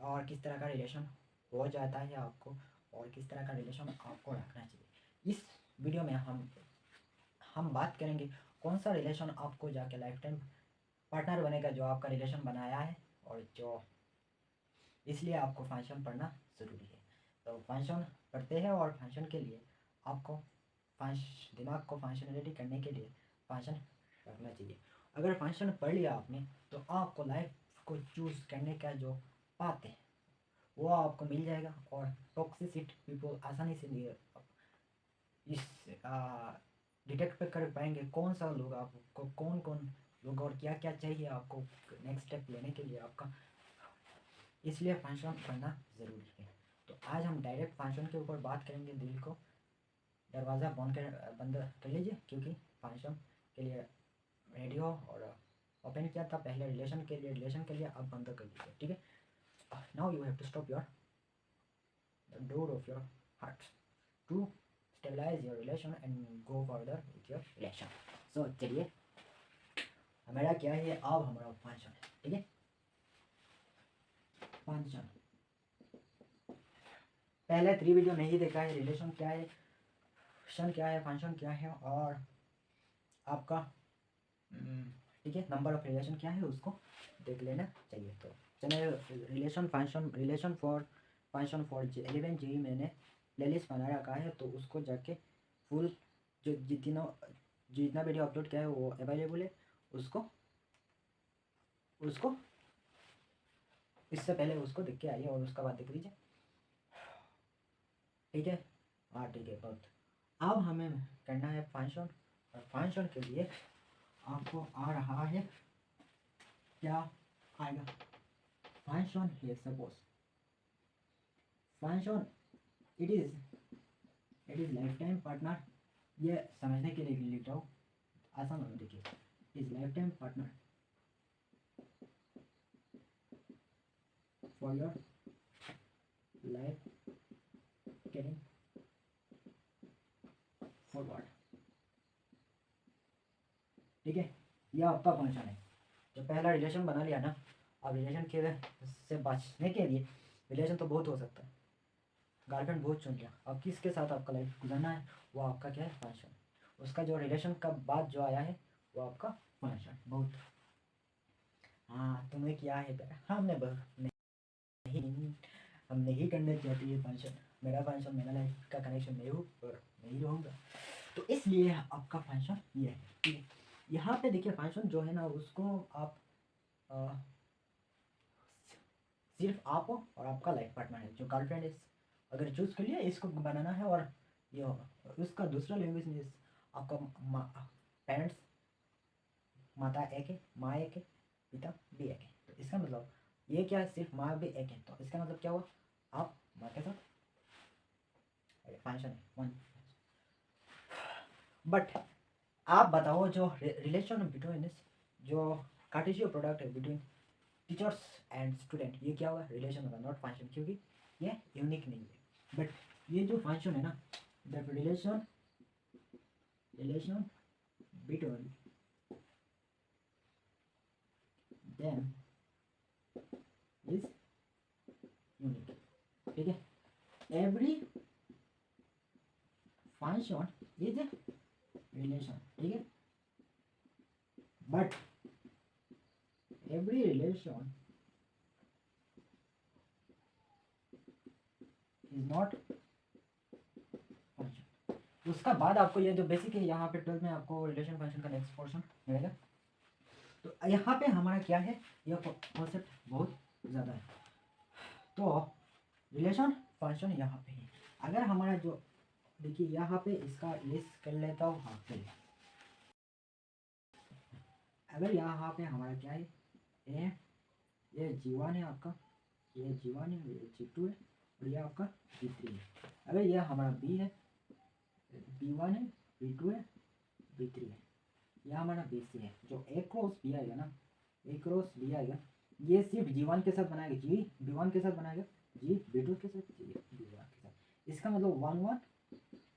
और किस तरह का रिलेशन हो जाता है आपको और किस तरह का रिलेशन आपको रखना चाहिए। इस वीडियो में हम बात करेंगे कौन सा रिलेशन आपको जाके लाइफ टाइम पार्टनर बनेगा, जो आपका रिलेशन बनाया है और जो इसलिए आपको फंक्शन पढ़ना ज़रूरी है। तो फंक्शन पढ़ते हैं और फंक्शन के लिए आपको दिमाग को फंक्शनलिटी करने के लिए फंक्शन रखना चाहिए। अगर फंक्शन पढ़ लिया आपने तो आपको लाइफ को चूज़ करने का जो पाथ है वो आपको मिल जाएगा और टॉक्सिसिटी पीपल आसानी से इस डिटेक्ट पे कर पाएंगे कौन सा लोग आपको कौन कौन लोग और क्या क्या चाहिए आपको नेक्स्ट स्टेप लेने के लिए आपका, इसलिए फंक्शन पढ़ना ज़रूरी है। तो आज हम डायरेक्ट फंक्शन के ऊपर बात करेंगे। दिल को दरवाज़ा बंद कर लीजिए क्योंकि फंक्शन के लिए रेडियो और ओपन किया था पहले रिलेशन के लिए अब बंद कर लीजिए, ठीक है। Now you have to stop your door of your heart to stabilize your relation and go further with your relation. So चलिए, हमारा क्या है अब, हमारा फंक्शन है, ठीक है। फंक्शन पहले 3 वीडियो नहीं देखा है, रिलेशन क्या है, फंक्शन क्या है, फंक्शन क्या है और आपका ठीक है नंबर ऑफ रिलेशन क्या है उसको देख लेना चाहिए। तो चलिए, रिलेशन फॉर फंक्शन फॉर 11 जी मैंने प्लेलिस्ट बना रखा है, तो उसको जाके फुल जो जितना वीडियो अपलोड किया है वो अवेलेबल है, उसको इससे पहले उसको देख के आइए और उसका बाद देख लीजिए, ठीक है। हाँ ठीक है, बहुत। अब हमें करना है फंक्शन, और फंक्शन के लिए आपको आ रहा है, क्या आएगा फंक्शन है। Suppose function it is life time partner, ये समझने के लिए लिख रहा हूँ, आसान होना देखिए। Is life time partner for your life carrying forward, ठीक है। यह आपका फंक्शन है। जो पहला रिलेशन बना लिया ना, अब रिलेशन के से बचने के लिए, रिलेशन तो बहुत हो सकता है, गर्लफ्रेंड बहुत चुन लिया, अब किसके साथ आपका लाइफ गुजारना है वो आपका क्या है फंक्शन। उसका जो रिलेशन का बाद जो आया है वो आपका फंक्शन। बहुत हाँ तुम्हें क्या है प्यार, नहीं हम नहीं करने चाहते ये फंक्शन, मेरा फंक्शन मेरा लाइफ का कनेक्शन नहीं हो और नहीं रहूँगा, तो इसलिए आपका फंक्शन ये है, ठीक है। यहाँ पे देखिए फंक्शन जो है ना उसको आप सिर्फ आप हो और आपका लाइफ पार्टनर है जो गर्लफ्रेंड है, अगर चूज कर लिया इसको बनाना है, और ये उसका दूसरा लैंग्वेज में आपका पेरेंट्स, माता एक है, माँ एक है, पिता भी एक है, तो इसका मतलब ये क्या है, सिर्फ माँ भी एक है, तो इसका मतलब क्या हुआ, आप माँ के साथ फंक्शन है वन। बट आप बताओ जो रिलेशन बिटवीन जो कार्टेशियन प्रोडक्ट है बिटवीन टीचर्स एंड स्टूडेंट, ये क्या होगा, रिलेशन होगा नॉट फंक्शन, क्योंकि ये यूनिक नहीं है। बट ये जो फंक्शन है ना, that relation between them is unique, ठीक है। एवरी फंक्शन इज रिलेशन, ठीक है, but every relation is not function. उसका बाद आपको ये जो बेसिक है यहाँ पे 12 में आपको रिलेशन फंक्शन का नेक्स्ट पोर्शन मिलेगा। तो यहाँ पे हमारा क्या है, यह कॉन्सेप्ट बहुत ज़्यादा है। तो रिलेशन फंक्शन यहाँ पे है। अगर हमारा जो देखिए यहाँ पे इसका लिस्ट कर लेता हूँ, हाँ चलिए। अगर यहाँ पे हमारा क्या है, ये G1 है आपका, ये G1 है, ये G2 है और ये आपका G3 है। अगर ये हमारा B है, B1 है, B2 है, B3 है, यह हमारा BC है। जो A क्रॉस B आएगा ना, A क्रॉस B आएगा, ये सिर्फ G1 के साथ बनाएगा, G B1 के साथ बनाएगा, G B2 के साथ, G B1 के साथ। इसका मतलब 1-1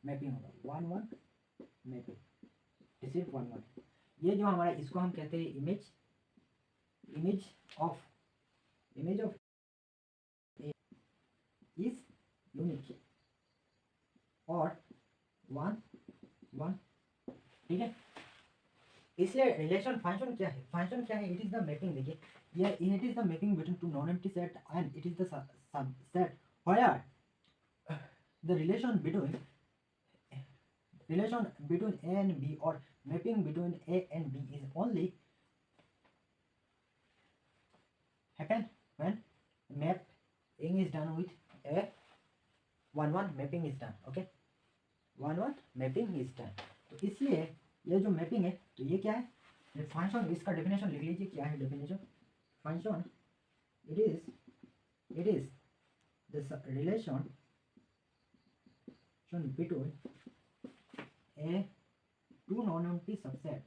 मैपिंग होगा, 1-1 मैपिंग, ये सिर्फ 1-1। ये जो हमारा इसको हम कहते हैं इमेज ऑफ इज यूनिक और वन वन, ठीक है। इसलिए रिलेशन फंक्शन क्या है, फंक्शन क्या है, इट इज द मैपिंग, देखिए ये it is the mapping between two non empty set and it is the subset where the relation between A and B or mapping between A and B is only happen when mapping is done with a 1-1 mapping is done, okay, 1-1 mapping is done। तो इसलिए ये जो mapping है तो ये क्या है, ये फंक्शन, इसका डेफिनेशन लिख लीजिए, क्या है definition, function it is the relation between a two non-empty subset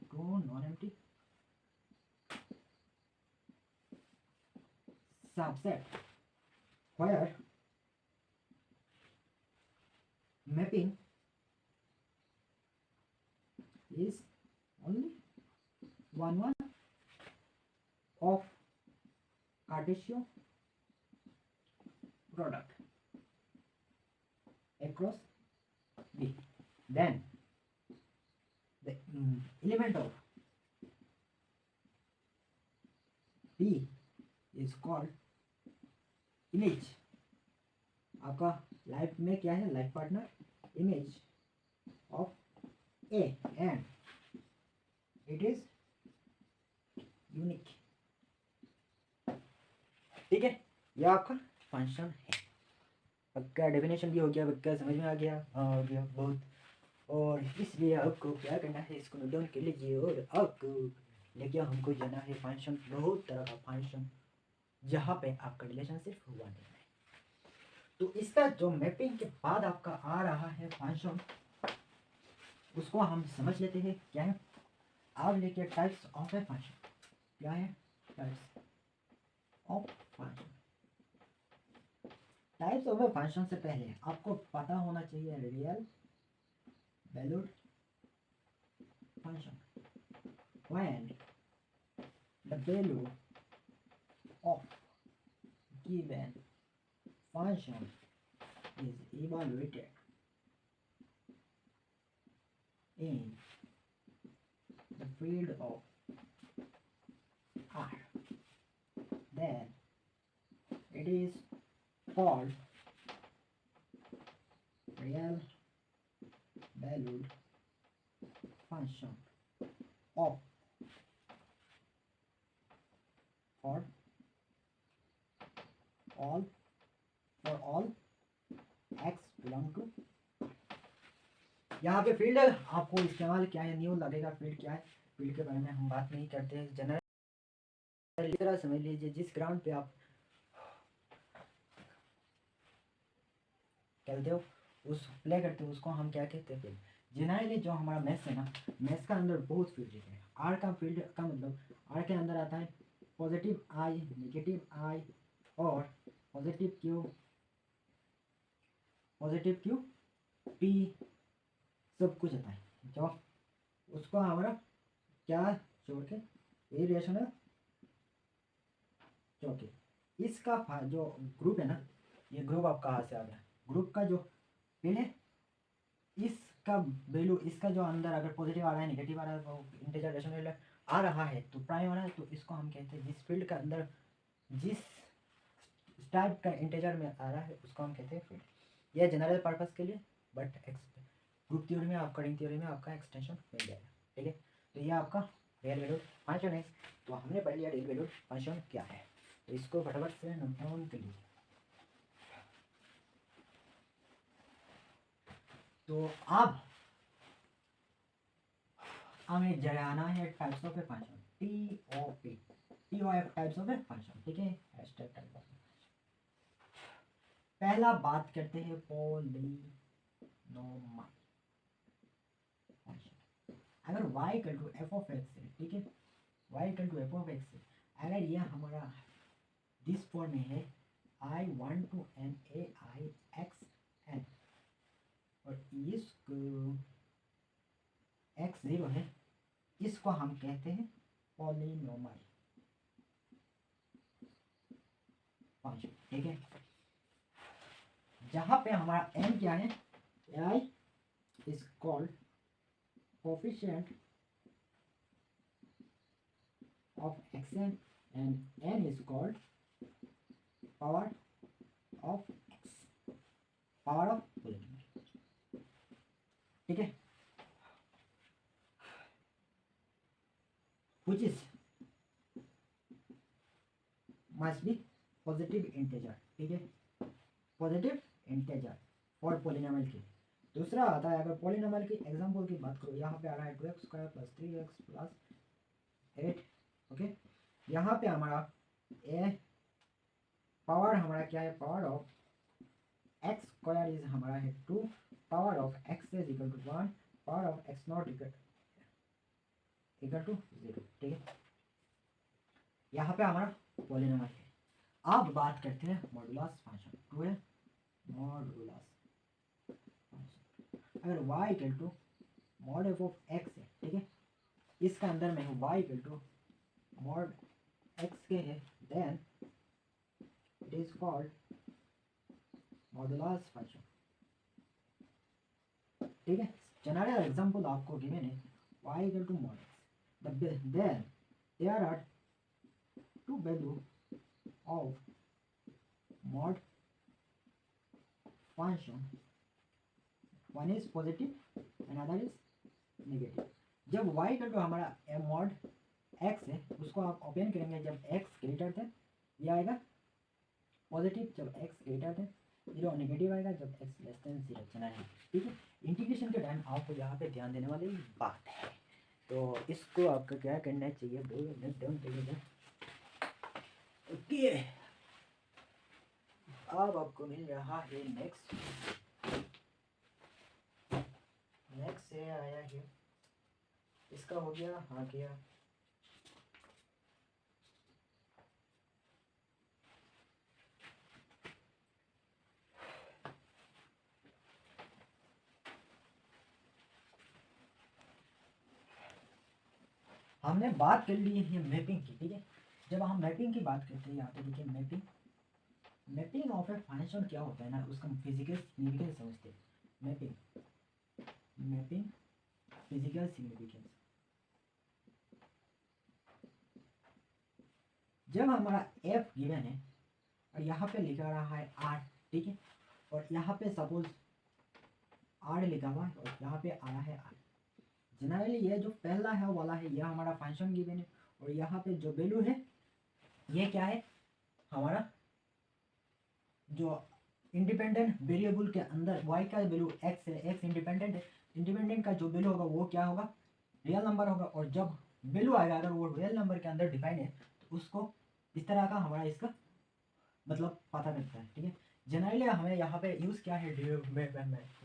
where mapping is only 1-1 of Cartesian product across B, then the element of B is called image। आपका लाइफ में क्या है, life partner, image of A and it is unique, ठीक है। यह आपका function है। पक्का डेफिनेशन भी हो गया, पक्का समझ में आ गया, हाँ हो गया बहुत। और इसलिए आपको क्या करना है, इसको नोट डाउन कर लीजिए और आपको लेके हमको जाना है फंक्शन, बहुत तरह का फंक्शन जहाँ पे आपका रिलेशन सिर्फ हुआ नहीं है। तो इसका जो मैपिंग के बाद आपका आ रहा है फंक्शन, उसको हम समझ लेते हैं क्या है। आप लेके टाइप्स ऑफ ए फंक्शन, क्या है types of function. Types of a function से पहले आपको पता होना चाहिए real valued function, when the value of given function is evaluated in the field of R, then it is called real valued function of for all x belong to। यहाँ पे field आपको इस्तेमाल क्या है, न्यू लगेगा। Field क्या है, field के बारे में हम बात नहीं करते हैं, जनरल तरह समझ लीजिए। जिस ग्राउंड पे आप खेलते हो, उस प्ले करते हो, उसको हम क्या कहते हैं, फील्ड। जनरली जो हमारा मैथ्स है ना, मैथ्स का अंदर बहुत फील्ड है। आर का फील्ड का मतलब, आर के अंदर आता है पॉजिटिव आई, नेगेटिव आई और पॉजिटिव क्यू पी, सब कुछ आता है। जो उसको हमारा क्या छोड़ के इरेशनल छोड़ के, इसका जो ग्रुप है ना, ये ग्रुप आप कहाँ से आ गया, ग्रुप का जो फील्ड है, इसका वैल्यू, इसका जो अंदर अगर पॉजिटिव आ रहा है, नेगेटिव आ रहा है, वो इंटीजर रेशनल आ रहा है, तो प्राइम आ रहा है, तो इसको हम कहते हैं, जिस फील्ड का अंदर जिस टाइप का इंटीजर में आ रहा है उसको हम कहते हैं फील्ड। यह जनरल पर्पस के लिए, बट ग्रुप थ्योरी में, आपका रिंग थ्योरी में आपका एक्सटेंशन मिल जाएगा, ठीक है। तो ये आपका रियल वैल्यूड फंक्शन है। तो हमने पढ़ लिया रियल वैल्यूड फंक्शन क्या है, तो इसको फटाफट से नोट डाउन कर लीजिए। तो अब हमें जगाना है types of a function, TOF types of a function, ठीक है। Hashtag type of. पहला बात करते हैं पॉलीनोमाइल फंक्शन। अगर y equal to f of x है, ठीक है, y equal to f of x है, अगर ये हमारा दिस फॉर्म में है I1 to n a I x n, और इसको x0 है, इसको हम कहते हैं पॉलीनोमाइल फंक्शन, ठीक है। जहाँ पे हमारा n क्या है, ai is called coefficient of xn and n is called power of x, power of polynomial. ठीक है, which is must be positive integer. ठीक है, पॉजिटिव इंटेजर फॉर पॉलिनोमियल की। दूसरा आता है, अगर पॉलिनोमियल की एग्जांपल की बात करो, यहाँ पे आ रहा है 2x square plus 3x plus 8। Okay, यहाँ पे हमारा ए पावर हमारा क्या है, power of X square is हमारा है 2, power of X is equal to 1, power of X not equal to 0। ठीक है, यहाँ पे हमारा पॉलिनोमियल है। अब बात करते हैं मॉडुलस फंक्शन। 2 है मॉडुलस फंक्शन, अगर y equal to mod F of x है, ठीक है, इसका अंदर में है y equal to mod x के है, then it is called modulus function. ठीक है, जनरल एग्जांपल आपको गिवन है y equal to mod x, then there are two value of mod function, one is positive another is negative। जब y equal to हमारा mod x है, उसको आप open करेंगे जब x ग्रेटर देन ये आएगा पॉजिटिव, जब x ग्रेटर देन 0 नेगेटिव आएगा, जब x लेस देन 0 चला है। ठीक है, इंटीग्रेशन के टाइम आपको यहाँ पे ध्यान देने वाली बात है, तो इसको आपको क्या करना चाहिए, डन करिएगा। ओके, अब आपको मिल रहा है नेक्स्ट से आया है, इसका हो गया, हाँ किया। हमने बात कर ली है मैपिंग की। ठीक है, जब हम मैपिंग की बात करते हैं, यहाँ पे देखिए मैपिंग ऑफ ए फंक्शन क्या होता है ना, उसका फिजिकल सिग्निफिकेंस समझते हैं। मैपिंग फिजिकल सिग्निफिकेंस, जब हमारा f गिवन है और यहाँ पे लिखा रहा है r, ठीक है, और यहाँ पे सपोज r लिखा हुआ है और यहाँ पे आ रहा है r, जनरली ये जो पहला है वाला है यह हमारा फंक्शन गिवन है, और यहाँ पे जो वैल्यू है ये क्या है, हमारा जो इंडिपेंडेंट वेरिएबल के अंदर y का वैल्यू x है, x इंडिपेंडेंट है, इंडिपेंडेंट का जो वैल्यू होगा वो क्या होगा, रियल नंबर होगा, और जब वैल्यू आएगा अगर वो रियल नंबर के अंदर डिफाइन है तो उसको इस तरह का हमारा इसका मतलब पता लगता है। ठीक है, जनरली हमें यहाँ पे यूज़ क्या है,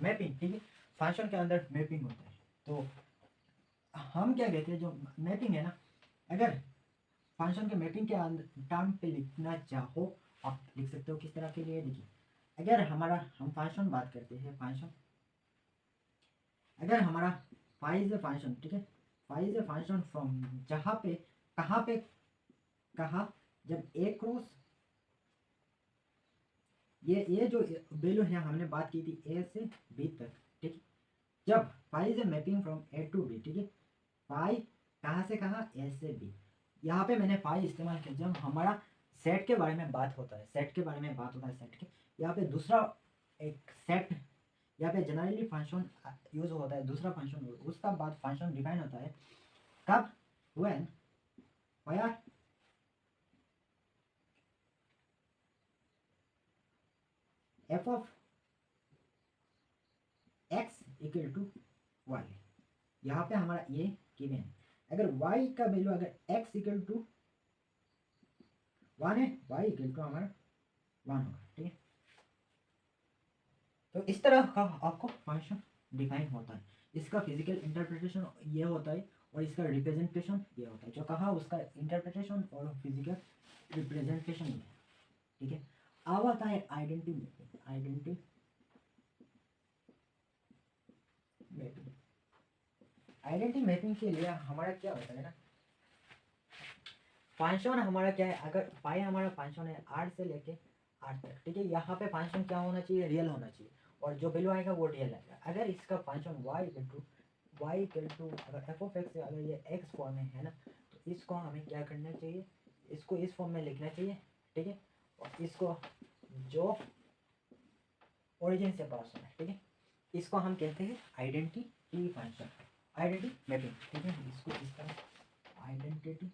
मैपिंग। ठीक है, फंक्शन के अंदर मैपिंग होता है, तो हम क्या कहते हैं, जो मैपिंग है ना, अगर फंक्शन के मैपिंग के टर्म पे लिखना चाहो आप लिख सकते हो। किस तरह के लिए, देखिए, अगर हमारा हम फंक्शन बात करते हैं, फंक्शन अगर हमारा फाई इज ए फंक्शन, ठीक है, phi is a function from, जहाँ पे कहाँ जब ए क्रॉस ये जो वैल्यू है हमने बात की थी ए से बी तक, ठीक है, जब phi is a mapping from A to B, ठीक है, फाई कहाँ से कहाँ, ए से बी, यहाँ पे मैंने फाई इस्तेमाल किया जब हमारा सेट के बारे में बात होता है, सेट के यहाँ पे दूसरा एक सेट, यहाँ पे जनरली फंक्शन यूज होता है, दूसरा फंक्शन, उसका बाद फंक्शन डिफाइन होता है कब, व्हेन वायर F of X equal to Y, यहाँ पे हमारा ये गिवन है, अगर y का वैल्यू अगर x इक्वल टू 1 है, y इक्वल टू हमारा 1 होगा। ठीक है, तो इस तरह का आपको फंक्शन डिफाइन होता है, इसका फिजिकल इंटरप्रिटेशन ये होता है और इसका रिप्रेजेंटेशन ये होता है, जो कहा उसका इंटरप्रिटेशन और फिजिकल रिप्रेजेंटेशन ये है। ठीक है, अब आता है आइडेंटिटी मैपिंग के लिए हमारा क्या होता है ना, फंक्शन हमारा क्या है, अगर पाई हमारा फंक्शन है r से लेके 8 तक, ठीक है। यहाँ पे फंक्शन क्या होना चाहिए, रियल होना चाहिए, और जो वैल्यू आएगा वो रियल आएगा। अगर इसका फंक्शन y इक्वल टू अगर एफ ऑफ एक्स अगर ये एक्स फॉर्म में है ना, तो इसको हमें क्या करना चाहिए, इसको इस फॉर्म में लिखना चाहिए, ठीक है। और इसको जो ओरिजिन से पास होना है, ठीक है, इसको हम कहते हैं आइडेंटिटी फंक्शन, आइडेंटिटी मैपिंग, ठीक है। इसको इस तरह आइडेंटिटी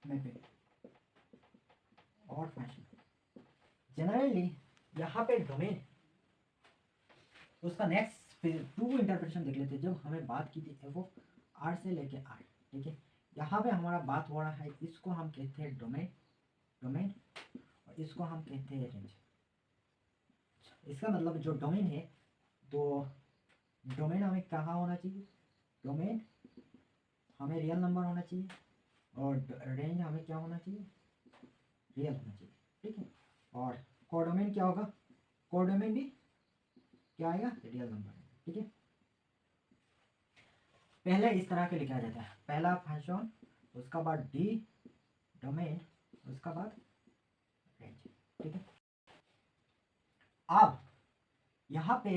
मैपिंग और फंक्शन। जनरली यहाँ पे डोमेन, उसका नेक्स्ट टू इंटरप्रिटेशन देख लेते हैं। जब हमें बात की थी एफ ऑफ आर से लेके आर, ठीक है, यहाँ पे हमारा बात हो रहा है, इसको हम कहते हैं डोमेन और इसको हम कहते हैं रेंज। इसका मतलब जो डोमेन है, तो डोमेन हमें कहाँ होना चाहिए, डोमेन हमें रियल नंबर होना चाहिए और रेंज हमें क्या होना चाहिए, रियल होना चाहिए, ठीक है। और कोडोमेन क्या होगा, कोडोमेन भी क्या आएगा, रियल नंबर, ठीक है। पहले इस तरह के लिखा जाता है, पहला फंक्शन, उसका बाद डी डोमेन, उसका बाद रेंज, ठीक है। अब यहाँ पे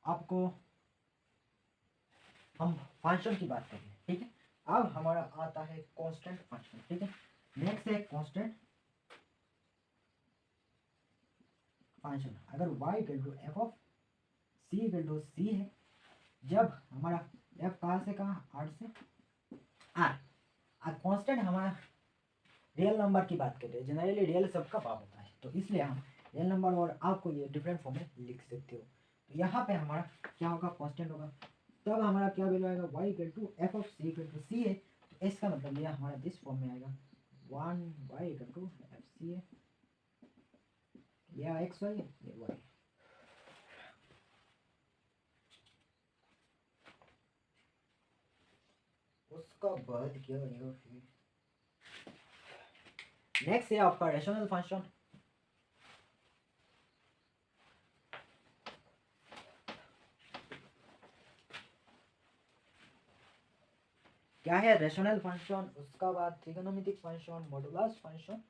आपको हम फंक्शन की बात करें, ठीक है। अब हमारा आता है कांस्टेंट फंक्शन, ठीक है। नेक्स्ट है कांस्टेंट फंक्शन। अगर y equal to F of c equal to c है, जब हमारा f कहाँ से कहाँ, आर से आर। अब कांस्टेंट हमारा रियल नंबर की बात करते हैं, जनरली रियल सबका पाप होता है, तो इसलिए हम रियल नंबर और आपको ये डिफरेंट फॉर्म में लिख सकते हो। तो यहाँ पे हमारा क्या होगा, कांस्टेंट होगा, तब हमारा क्या वैल्यू आएगा, y equal to F of c equal to c है, तो इसका मतलब ये हमारा दिस फॉर्म में आएगा 1 y equal to F C है, या एक्स वाई है, ये y। उसका बाद क्या आएगा फिर, नेक्स्ट है आपका रेशनल फंक्शन। क्या है रेशनल फंक्शन, उसका बाद trigonometric function, modulus function,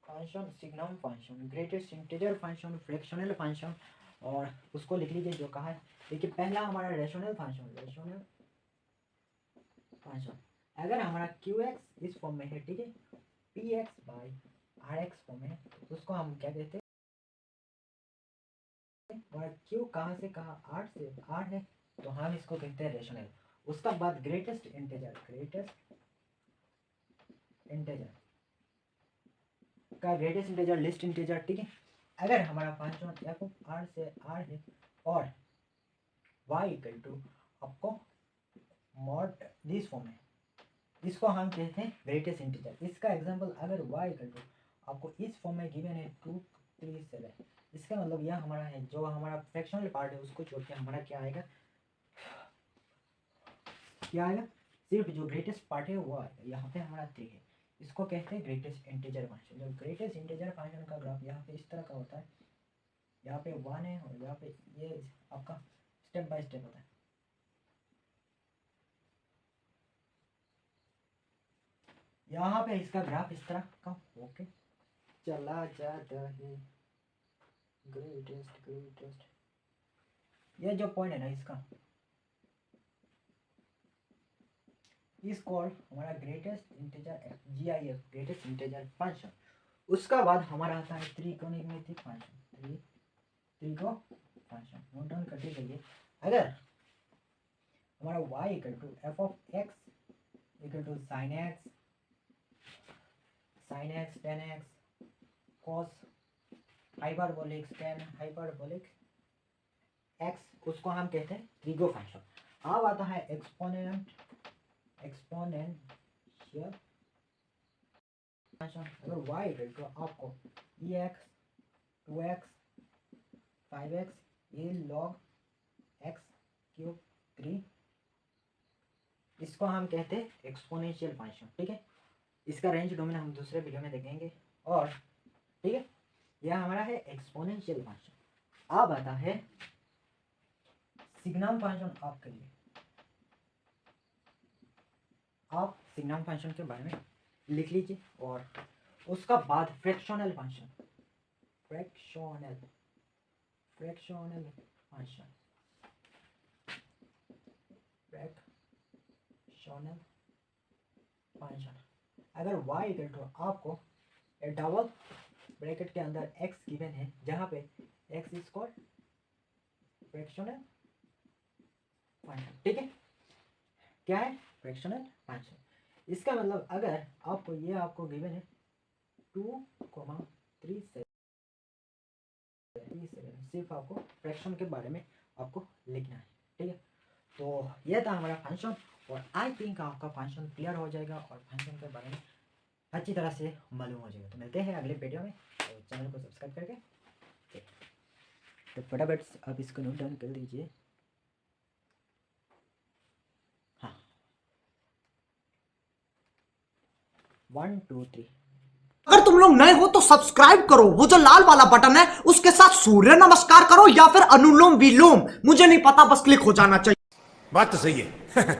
function signum function, greatest integer function, fractional function, और उसको लिख लीजिए जो कहा है। देखिए पहला हमारा रेशनल फंक्शन अगर हमारा क्यू एक्स इस फॉर्म में है, ठीक है, P X by R X form में है, तो उसको हम क्या कहते हैं, और क्यू कहाँ से कहाँ, आर से आर है, तो हम इसको कहते हैं रेशनल। उसका बाद ग्रेटेस्ट इंटीजर का ग्रेटेस्ट इंटीजर लिस्ट इंटीजर, ठीक है। अगर हमारा फंक्शन एफ ऑफ आर से आर है और y इक्वल टू आपको मॉड दिस फॉर्म है, इसको हम कहते हैं ग्रेटेस्ट इंटीजर। इसका एग्जांपल अगर y इक्वल टू आपको इस फॉर्म में गिवन है 2 3 7, इसका मतलब यह हमारा है, जो हमारा फ्रैक्शनल पार्ट है उसको छोड़ के हमारा क्या आएगा, सिर्फ जो ग्रेटेस्ट पार्ट है वो आएगा। यहाँ पे हमारा 3 है, इसको कहते हैं ग्रेटेस्ट इंटीजर फंक्शन। जो ग्रेटेस्ट इंटीजर फंक्शन का ग्राफ यहाँ पे इस तरह का होता है, यहाँ पे 1 है और यहाँ पे ये आपका स्टेप बाय स्टेप होता है। यहाँ पे इसका ग्राफ इस तरह का ओके चला जाता है, ग्रेटेस्ट ये जो पॉइंट है ना इसका, इस कॉल हमारा greatest integer GIF greatest integer function. उसका बाद हमारा आता है त्रिकोणमितिक फंक्शन, त्रिको फंक्शन नोट डाउन करते जाइए। अगर हमारा y equal to F of X equal to sine X tan X cos hyperbolic tan hyperbolic X, उसको हम कहते हैं त्रिको फंक्शन। अब आता है एक्सपोनेंशियल फंक्शन। अगर y इक्वल टू आपको ex 2x 5x ये log x क्यूब 3, इसको हम कहते हैं एक्सपोनेंशियल फंक्शन, ठीक है। इसका रेंज डोमेन हम दूसरे वीडियो में देखेंगे, और ठीक है, यह हमारा है एक्सपोनेंशियल फंक्शन। अब आता है सिग्नम फंक्शन। आपके लिए आप सिग्नम फंक्शन के बारे में लिख लीजिए। और उसका बाद fractional function, fractional function, fractional function. अगर y इक्वल टू आपको डबल ब्रैकेट के अंदर x गिवन है, जहाँ पे x is called fractional function, ठीक है। क्या है? Fractional function. इसका मतलब अगर आपको ये आपको गिवन है 2,37, सिर्फ आपको फ्रैक्शन के बारे में आपको लिखना है, ठीक है। तो ये था हमारा फंक्शन, और आई थिंक आपका फंक्शन क्लियर हो जाएगा और फंक्शन के बारे में अच्छी तरह से मालूम हो जाएगा। तो मिलते हैं अगले वीडियो में, तो चैनल को सब्सक्राइब करके तो फटाफट आप इसको नोट डाउन कर लीजिए। हाँ, 1 2 3। अगर तुम लोग नए हो तो सब्सक्राइब करो, वो जो लाल वाला बटन है उसके साथ सूर्य नमस्कार करो या फिर अनुलोम विलोम, मुझे नहीं पता, बस क्लिक हो जाना चाहिए। बात तो सही है।